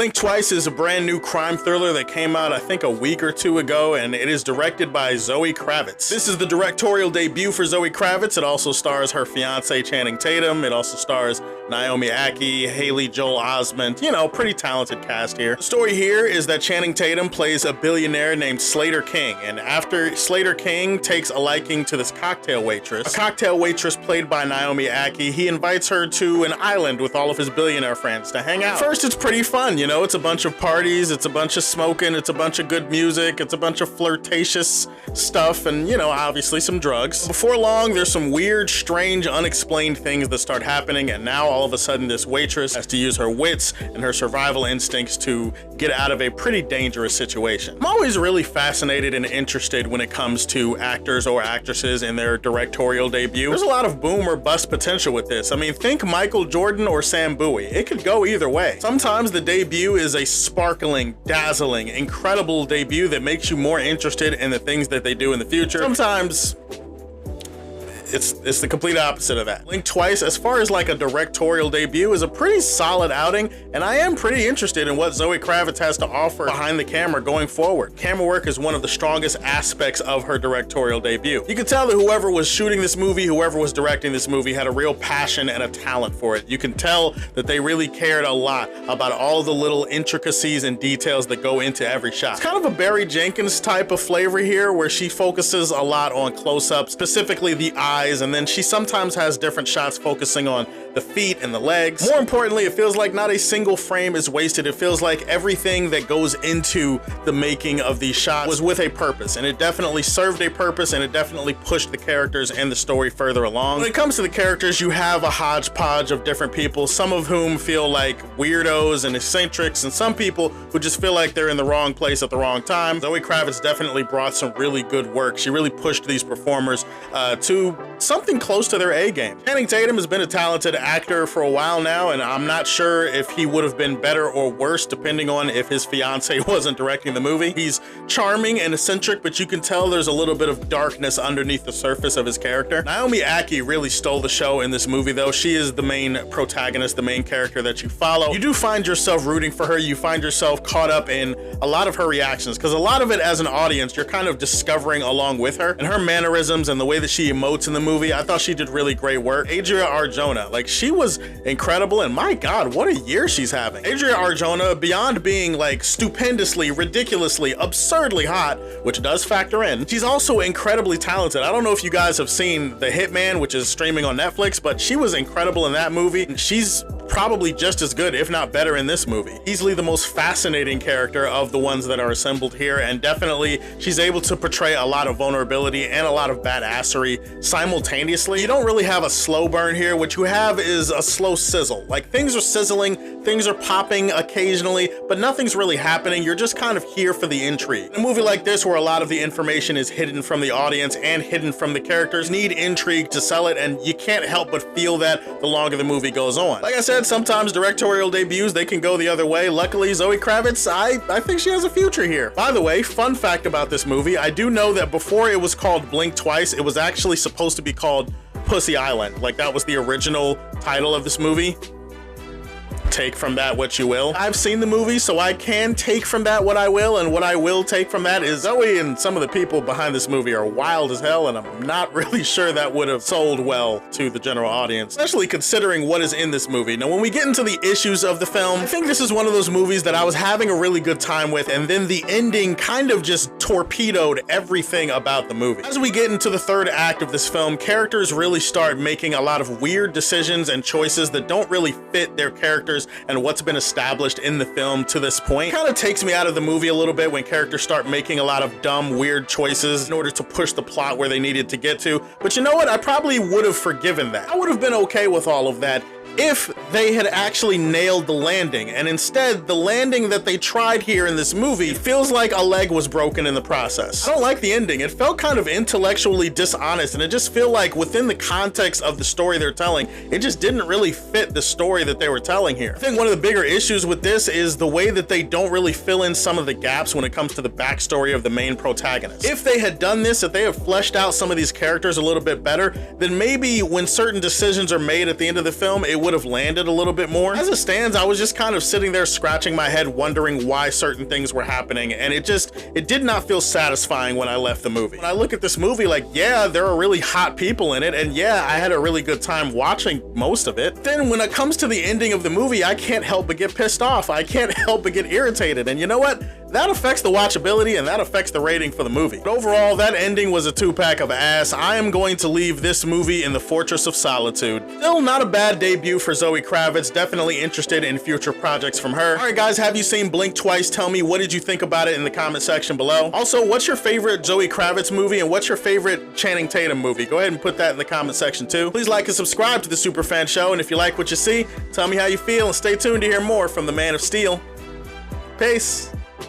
Blink Twice is a brand new crime thriller that came out I think a week or two ago, and it is directed by Zoe Kravitz. This is the directorial debut for Zoe Kravitz. It also stars her fiance Channing Tatum. It also stars Naomi Ackie, Haley Joel Osment, you know, pretty talented cast here. The story here is that Channing Tatum plays a billionaire named Slater King, and after Slater King takes a liking to this cocktail waitress, played by Naomi Ackie, he invites her to an island with all of his billionaire friends to hang out. First, it's pretty fun, you know, it's a bunch of parties, it's a bunch of smoking, it's a bunch of good music, it's a bunch of flirtatious stuff, and, you know, obviously some drugs. Before long, there's some weird, strange, unexplained things that start happening, and now all of a sudden this waitress has to use her wits and her survival instincts to get out of a pretty dangerous situation. I'm always really fascinated and interested when it comes to actors or actresses in their directorial debut. There's a lot of boom or bust potential with this. I mean, think Michael Jordan or Sam Bowie. It could go either way. Sometimes the debut is a sparkling, dazzling, incredible debut that makes you more interested in the things that they do in the future. Sometimes it's the complete opposite of that. Blink Twice, as far as like a directorial debut, is a pretty solid outing, and I am pretty interested in what Zoe Kravitz has to offer behind the camera going forward. Camera work is one of the strongest aspects of her directorial debut. You can tell that whoever was shooting this movie, whoever was directing this movie, had a real passion and a talent for it. You can tell that they really cared a lot about all the little intricacies and details that go into every shot. It's kind of a Barry Jenkins type of flavor here, where she focuses a lot on close-ups, specifically the eyes, and then she sometimes has different shots focusing on the feet and the legs. More importantly, it feels like not a single frame is wasted. It feels like everything that goes into the making of these shots was with a purpose, and it definitely served a purpose, and it definitely pushed the characters and the story further along. When it comes to the characters, you have a hodgepodge of different people, some of whom feel like weirdos and eccentrics, and some people who just feel like they're in the wrong place at the wrong time. Zoe Kravitz definitely brought some really good work. She really pushed these performers to something close to their A game. Channing Tatum has been a talented actor for a while now, and I'm not sure if he would have been better or worse depending on if his fiance wasn't directing the movie. He's charming and eccentric, but you can tell there's a little bit of darkness underneath the surface of his character. Naomi Ackie really stole the show in this movie, though. She is the main protagonist, the main character that you follow. You do find yourself rooting for her. You find yourself caught up in a lot of her reactions, because a lot of it as an audience, you're kind of discovering along with her, and her mannerisms and the way that she emotes in the movie. I thought she did really great work. Adria Arjona, like, she was incredible, and my God, what a year she's having. Adria Arjona, beyond being like stupendously, ridiculously, absurdly hot, which does factor in, she's also incredibly talented. I don't know if you guys have seen The Hitman, which is streaming on Netflix, but she was incredible in that movie, and she's probably just as good, if not better, in this movie. Easily the most fascinating character of the ones that are assembled here, and definitely she's able to portray a lot of vulnerability and a lot of badassery simultaneously. You don't really have a slow burn here. What you have is a slow sizzle. Like, things are sizzling, things are popping occasionally, but nothing's really happening. You're just kind of here for the intrigue. In a movie like this, where a lot of the information is hidden from the audience and hidden from the characters, need intrigue to sell it, and you can't help but feel that the longer the movie goes on. Like I said, sometimes directorial debuts, they can go the other way. Luckily, Zoe Kravitz, I think she has a future here. By the way, fun fact about this movie, I do know that before it was called Blink Twice, it was actually supposed to be called Pussy Island. Like, that was the original title of this movie. Take from that what you will. I've seen the movie, so I can take from that what I will, and what I will take from that is Zoe and some of the people behind this movie are wild as hell, and I'm not really sure that would have sold well to the general audience, especially considering what is in this movie. Now, when we get into the issues of the film, I think this is one of those movies that I was having a really good time with, and then the ending kind of just torpedoed everything about the movie. As we get into the third act of this film, characters really start making a lot of weird decisions and choices that don't really fit their characters and what's been established in the film to this point. Kind of takes me out of the movie a little bit when characters start making a lot of dumb, weird choices in order to push the plot where they needed to get to. But you know what? I probably would have forgiven that. I would have been okay with all of that if they had actually nailed the landing, and instead the landing that they tried here in this movie feels like a leg was broken in the process. I don't like the ending. It felt kind of intellectually dishonest, and it just felt like within the context of the story they're telling, it just didn't really fit the story that they were telling here. I think one of the bigger issues with this is the way that they don't really fill in some of the gaps when it comes to the backstory of the main protagonist. If they had done this, if they had fleshed out some of these characters a little bit better, then maybe when certain decisions are made at the end of the film, it would would have landed a little bit more. As it stands, I was just kind of sitting there scratching my head wondering why certain things were happening, and it did not feel satisfying when I left the movie. When I look at this movie, like, yeah, there are really hot people in it, and yeah, I had a really good time watching most of it. Then when it comes to the ending of the movie, I can't help but get pissed off. I can't help but get irritated, and you know what? That affects the watchability and that affects the rating for the movie. But overall, that ending was a 2-pack of ass. I am going to leave this movie in the Fortress of Solitude. Still not a bad debut for Zoe Kravitz. Definitely interested in future projects from her. All right, guys, have you seen Blink Twice? Tell me, what did you think about it in the comment section below? Also, what's your favorite Zoe Kravitz movie and what's your favorite Channing Tatum movie? Go ahead and put that in the comment section too. Please like and subscribe to the Superfan Show, and if you like what you see, tell me how you feel and stay tuned to hear more from the Man of Steel. Peace.